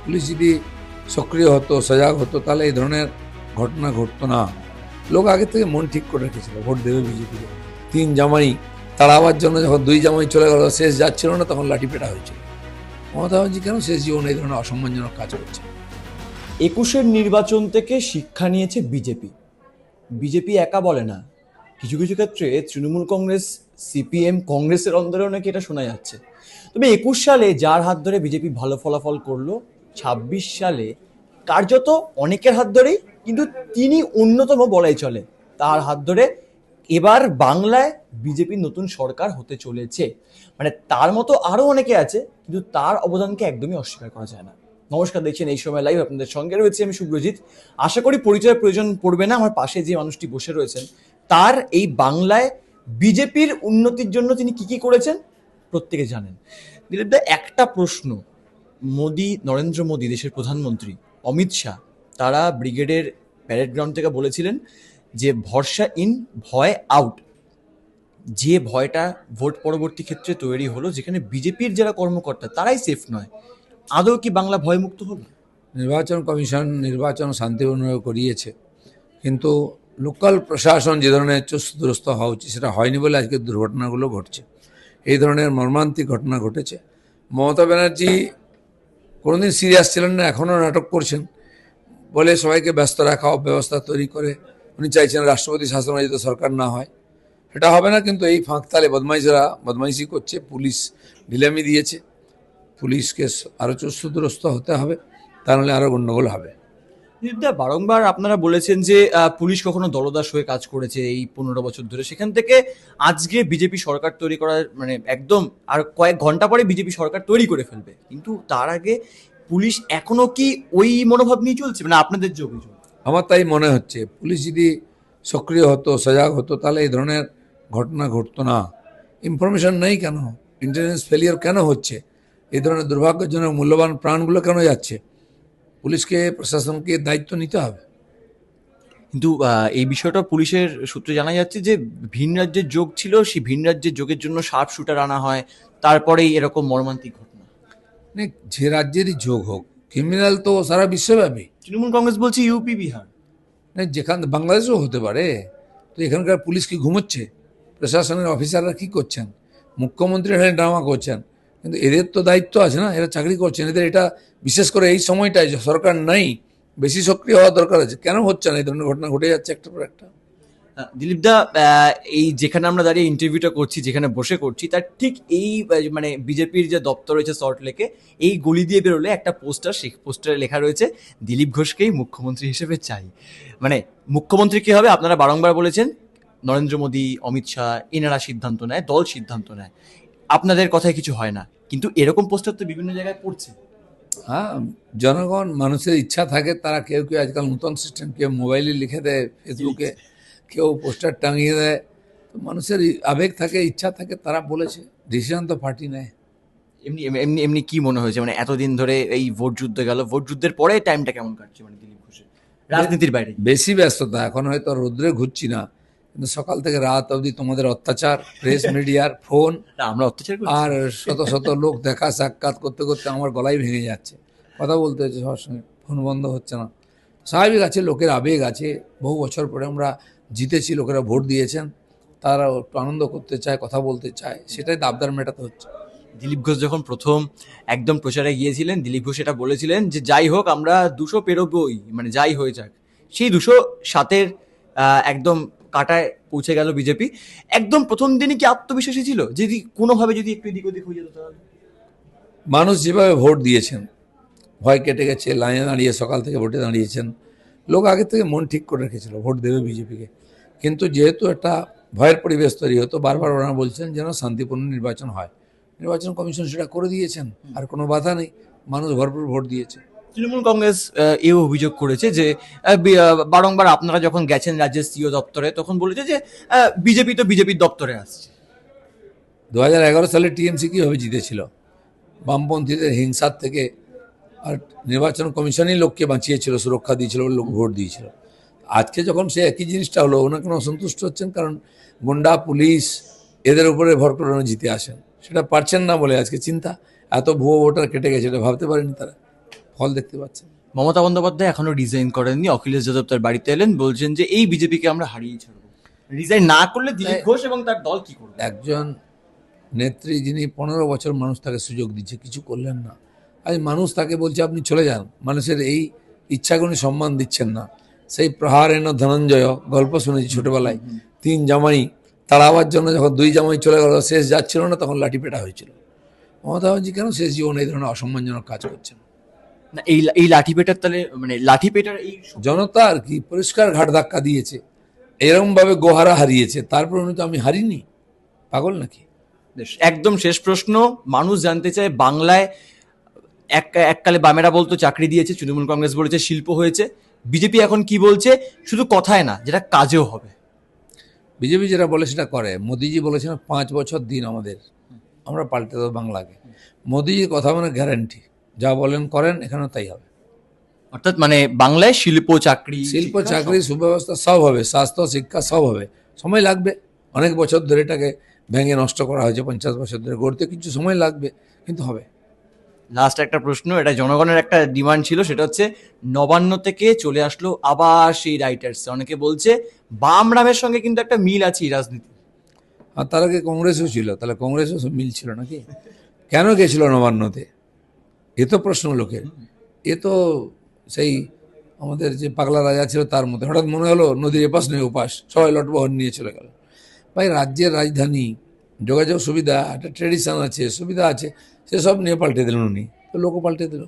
Police যদি সক্রিয় হতো, সজাগ হতো, তাহলে এই ধরনের ঘটনা ঘটতো না। লোক আগে থেকে মন ঠিক করে রেখেছিল ভোট দেবে বিজেপিকে। 3 জামাই তাড়াবার জন্য যখন 2 জামাই চলে গেল, শেষ যাচ্ছিল না, তখন লাঠিপেটা হয়েছিল। মমতা ব্যানার্জি কেন শেষ জীবনে এই ধরনের অসম্মানজনক কাজ করছে? 21-এর নির্বাচন থেকে শিক্ষা নিয়েছে বিজেপি। বিজেপি একা বলে না, কিছু কিছু ক্ষেত্রে তৃণমূল কংগ্রেস, সিপিএম, কংগ্রেসের অন্দরেও নাকি এটা শোনা যাচ্ছে। তবে 21 সালে যার হাত ধরে বিজেপি ভালো ফলাফল করলো, 26 সালে কার্যত অনেকের হাত ধরেই, কিন্তু তিনি অন্যতম বলাই চলে, তার হাত ধরে এবার বাংলায় বিজেপির নতুন সরকার হতে চলেছে। মানে তার মতো আরো অনেকে আছে, কিন্তু তার অবদানকে একদমই অস্বীকার করা যায় না। নমস্কার, দেখছেন এই সময় লাইভ, আপনাদের সঙ্গে রয়েছে আমি শুভ্রজিৎ। আশা করি পরিচয়ের প্রয়োজন পড়বে না। আমার পাশে যে মানুষটি বসে রয়েছেন, তার এই বাংলায় বিজেপির উন্নতির জন্য তিনি কি কি করেছেন প্রত্যেকে জানেন। দিলীপ দা, একটা প্রশ্ন, নরেন্দ্র মোদী দেশের প্রধানমন্ত্রী, অমিত শাহ, তারা ব্রিগেডের প্যারেড গ্রাউন্ড থেকে বলেছিলেন যে ভরসা ইন, ভয় আউট। যে ভয়টা ভোট পরবর্তী ক্ষেত্রে তৈরি হলো, যেখানে বিজেপির যারা কর্মকর্তা তারাই সেফ নয়, আদৌ কি বাংলা ভয়মুক্ত হলো? নির্বাচন কমিশন নির্বাচন শান্তিপূর্ণভাবে করিয়েছে, কিন্তু লোকাল প্রশাসন যে ধরনের চুস্তদুরস্ত হওয়া উচিত সেটা হয়নি বলে আজকে দুর্ঘটনাগুলো ঘটছে। এই ধরনের মর্মান্তিক ঘটনা ঘটেছে। মমতা ব্যানার্জি কোনোদিন সিরিয়াস ছিলেন না, এখনও নাটক করছেন বলে সবাইকে ব্যস্ত রাখা, ব্যবস্থা তৈরি করে উনি চাইছেন রাষ্ট্রপতি শাসনে যাতে সরকার না হয়। সেটা হবে না, কিন্তু এই ফাঁকতালে বদমাইশরা বদমাইশি করছে। পুলিশ ঢিলামি দিয়েছে, পুলিশকে আরও চুস্তদুরস্ত হতে হবে, তা নাহলে আরও গণ্ডগোল হবে। দিলীপদা, বারংবার আপনারা বলেছেন যে পুলিশ কখনো দলদাস হয়ে কাজ করেছে এই 15 বছর ধরে, সেখান থেকে আজকে বিজেপি সরকার তৈরি করার মানে একদম আর কয়েক ঘন্টা পরে বিজেপি সরকার তৈরি করে ফেলবে, কিন্তু তার আগে পুলিশ এখনো কি ওই মনোভাব নিয়ে চলছে, মানে আপনাদের যে অভিযোগ? আমার তাই মনে হচ্ছে, পুলিশ যদি সক্রিয় হতো, সজাগ হতো, তাহলে এই ধরনের ঘটনা ঘটতো না। ইনফরমেশন নেই কেন? ইন্টেলিজেন্স ফেলিয়ার কেন হচ্ছে? এই ধরনের দুর্ভাগ্যজনক মূল্যবান প্রাণগুলো কেন যাচ্ছে? পুলিশকে, প্রশাসনকে দায়িত্ব নিতে হবে। কিন্তু এই বিষয়টা পুলিশের সূত্রে জানা যাচ্ছে যে ভিন রাজ্যের যোগ ছিল, সেই ভিন রাজ্যের যোগের জন্য শার্প শুটার আনা হয়, তারপরেই এরকম মর্মান্তিক ঘটনা। মানে যে রাজ্যেরই যোগ হোক, ক্রিমিনাল তো সারা বিশ্বব্যাপী। তৃণমূল কংগ্রেস বলছে ইউপি, বিহার। মানে যেখান বাংলাদেশেও হতে পারে। তো এখানকার পুলিশ কি ঘুমোচ্ছে? প্রশাসনের অফিসাররা কি করছেন? মুখ্যমন্ত্রী এখানে ড্রামা করছেন, কিন্তু এদের তো দায়িত্ব আছে না, এরা চাকরি করছেন। এদের এটা বিশেষ করে এই সময়টায় যে সরকার নাই, বেশি সক্রিয় হওয়া দরকার আছে। কেন হচ্ছে না? এই ধরনের ঘটনা ঘটে যাচ্ছে একটার পর একটা। দিলীপ দা, এই যেখানে আমরা দাঁড়িয়ে ইন্টারভিউটা করছি, যেখানে বসে করছি, তার ঠিক এই মানে বিজেপির যে দপ্তর রয়েছে সল্ট লেকে, এই গলি দিয়ে বেরোলে একটা পোস্টার, সেই পোস্টারে লেখা রয়েছে দিলীপ ঘোষকেই মুখ্যমন্ত্রী হিসেবে চাই। মানে মুখ্যমন্ত্রী কি হবে? আপনারা বারংবার বলেছেন নরেন্দ্র মোদী, অমিত শাহ, এনারা সিদ্ধান্ত নেয়, দল সিদ্ধান্ত নেয়, আপনাদের কথায় কিছু হয় না, কিন্তু এরকম পোস্টার তো বিভিন্ন জায়গায় পড়ছে। হ্যাঁ, জনগণ, মানুষের ইচ্ছা থাকে, তারা কেউ কেউ আজকাল নতুন সিস্টেম, কেউ মোবাইলে লিখে দেয়, ফেসবুকে কেউ পোস্টার টাঙিয়ে দেয়। তো মানুষের আবেগ থাকে, ইচ্ছা থাকে, তারা বলেছে, ডিসিশন তো পার্টি নেয়। এমনি এমনি এমনি কি মনে হয়েছে, মানে এতদিন ধরে এই ভোট যুদ্ধ গেল, ভোট যুদ্ধের পরে টাইমটা কেমন কাটছে মানে দিলীপ ঘোষের রাজনীতির বাইরে? বেশি ব্যস্ততা। এখন হয়তো রোদ্রে ঘুরছি না, কিন্তু সকাল থেকে রাত অবধি তোমাদের অত্যাচার, প্রেস মিডিয়ার ফোন, না, আমরা অত্যাচার করছি? আর শত শত লোক দেখা সাক্ষাৎ করতে করতে আমার গলাই ভেঙে যাচ্ছে। কথা বলতে হচ্ছে সবসময়, ফোন বন্ধ হচ্ছে না। স্বাভাবিক আছে, লোকের আবেগ আছে। বহু বছর পরে আমরা জিতেছি, লোকেরা ভোট দিয়েছেন, তারা একটু আনন্দ করতে চায়, কথা বলতে চায়, সেটাই দাবদার মেটাতে হচ্ছে। দিলীপ ঘোষ যখন প্রথম একদম প্রচারে গিয়েছিলেন, দিলীপ ঘোষ এটা বলেছিলেন যে যাই হোক আমরা 200 পেরোবই, মানে যাই হয়ে যাক। সেই 207-এর একদম কাটায় পৌঁছে গেল বিজেপি। একদম প্রথম দিনই কি আত্মবিশ্বাসী ছিল যদি কোনোভাবে যদি একটু এদিক ওদিক হয়ে যেত তাহলে? মানুষ যেভাবে ভোট দিয়েছেন, ভয় কেটে গেছে, লাইনে দাঁড়িয়ে সকাল থেকে ভোটে দাঁড়িয়েছেন। লোক আগে থেকে মন ঠিক করে রেখেছিল ভোট দেবে বিজেপিকে, কিন্তু যেহেতু একটা ভয়ের পরিবেশ তৈরি হতো, বারবার ওনারা বলছেন যেন শান্তিপূর্ণ নির্বাচন হয়। নির্বাচন কমিশন সেটা করে দিয়েছেন, আর কোনো বাধা নেই, মানুষ ভরপুর ভোট দিয়েছে। তৃণমূল কংগ্রেস এও অভিযোগ করেছে যে বারংবার আপনারা যখন গেছেন রাজ্যের সিও দপ্তরে, তখন বলেছে যে বিজেপি তো বিজেপির দপ্তরে আসছে। 2011 সালে টিএমসি কীভাবে জিতেছিল? বামপন্থীদের হিংসার থেকে। আর নির্বাচন কমিশনই লোককে বাঁচিয়েছিল, সুরক্ষা দিয়েছিল, লোক ভোট দিয়েছিল। আজকে যখন সে একই জিনিসটা হলো, ওনার কোনো অসন্তুষ্ট হচ্ছেন, কারণ গুন্ডা, পুলিশ, এদের উপরে ভর করে ওনারা জিতে আসেন। সেটা পারছেন না বলে আজকে চিন্তা। এত ভুয়ো ভোটার কেটে গেছে, এটা ভাবতে পারেনি তারা। ফল দেখতে পাচ্ছেন। মমতা বন্দ্যোপাধ্যায় এখনো রিজাইন করেননি, অখিলেশ যাদব তার বাড়িতে এলেন, বলছেন যে এই বিজেপিকে আমরা হারিয়ে ছাড়বো। রিজাইন না করলে দিলীপ ঘোষ এবং তার দল কি করবে? একজন নেত্রী যিনি 15 বছর মানুষ তাকে সুযোগ দিচ্ছে, কিছু করলেন না, আজ মানুষ তাকে বলছে আপনি চলে যান, মানুষের এই ইচ্ছাগুলি সম্মান দিচ্ছেন না। সেই প্রহার এন ধনঞ্জয় গল্প শুনেছি ছোটবেলায়, 3 জামাই তাড়াবার জন্য যখন 2 জামাই চলে গেল, শেষ যাচ্ছিল না, তখন লাঠি পেটা হয়েছিল। মমতা ব্যানার্জি কেন শেষ জীবনে এই ধরনের অসম্মানজনক কাজ করছেন? না, এই লাঠি পেটার তাহলে মানে লাঠি পেটার এই জনতা আর কি পরিষ্কার ঘাট ধাক্কা দিয়েছে, এরকম ভাবে গোহারা হারিয়েছে, তারপর উনি তো আমি হারিনি, পাগল নাকি? একদম শেষ প্রশ্ন, মানুষ জানতে চায় বাংলায় এককালে বামেরা বলতো চাকরি দিয়েছে, তৃণমূল কংগ্রেস বলেছে শিল্প হয়েছে, বিজেপি এখন কি বলছে? শুধু কথায় না, যেটা কাজেও হবে। বিজেপি যেটা বলে সেটা করে। মোদিজি বলেছেন 5 বছর দিন আমাদের, আমরা পাল্টে দেবো বাংলাকে। মোদিজির কথা মানে গ্যারান্টি, যা বলেন করেন, এখানেও তাই হবে। অর্থাৎ মানে বাংলায় শিল্প, চাকরি, শিল্প, শিক্ষা চাকরি, সুব্যবস্থা সব হবে, স্বাস্থ্য, শিক্ষা সব হবে। সময় লাগবে, অনেক বছর ধরে এটাকে ভেঙে নষ্ট করা হয়েছে, 50 বছর ধরে গড়তে কিছু সময় লাগবে, কিন্তু হবে। লাস্ট একটা প্রশ্ন, এটা জনগণের একটা ডিমান্ড ছিল, সেটা হচ্ছে নবান্ন থেকে চলে আসলো আবার সেই রাইটার্স। অনেকে বলছে বাম রামের সঙ্গে কিন্তু একটা মিল আছে এই রাজনীতি। আর তার আগে কংগ্রেসও ছিল, তাহলে কংগ্রেসও সব মিল ছিল নাকি? কেন গেছিল নবান্নতে? এ তো প্রশ্ন লোকের। এ তো সেই আমাদের যে পাগলা রাজা ছিল তার মধ্যে, হঠাৎ মনে হলো নদীর এপাশ নয় ওপাশ, সবাই লটবহন নিয়ে চলে গেল। ভাই, রাজ্যের রাজধানী, যোগাযোগ সুবিধা, একটা ট্রেডিশন আছে, সুবিধা আছে, সেসব নিয়ে পাল্টে দিলেন উনি, তো লোকও পাল্টে দিল।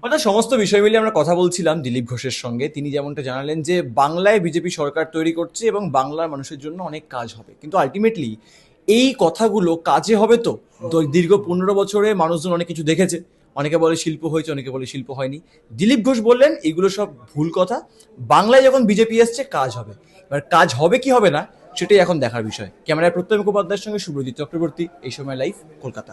অর্থাৎ সমস্ত বিষয় মিলিয়ে আমরা কথা বলছিলাম দিলীপ ঘোষের সঙ্গে। তিনি যেমনটা জানালেন যে বাংলায় বিজেপি সরকার তৈরি করছে এবং বাংলার মানুষের জন্য অনেক কাজ হবে, কিন্তু আলটিমেটলি এই কথাগুলো কাজে হবে তো? দীর্ঘ 15 বছরে মানুষজন অনেক কিছু দেখেছে, অনেকে বলে শিল্প হয়েছে, অনেকে বলে শিল্প হয়নি। দিলীপ ঘোষ বললেন এগুলো সব ভুল কথা, বাংলায় যখন বিজেপি এসছে কাজ হবে। এবার কাজ হবে কি হবে না সেটাই এখন দেখার বিষয়। ক্যামেরায় প্রত্যয় মুখোপাধ্যায়ের সঙ্গে সুব্রজিৎ চক্রবর্তী, এই সময় লাইভ, কলকাতা।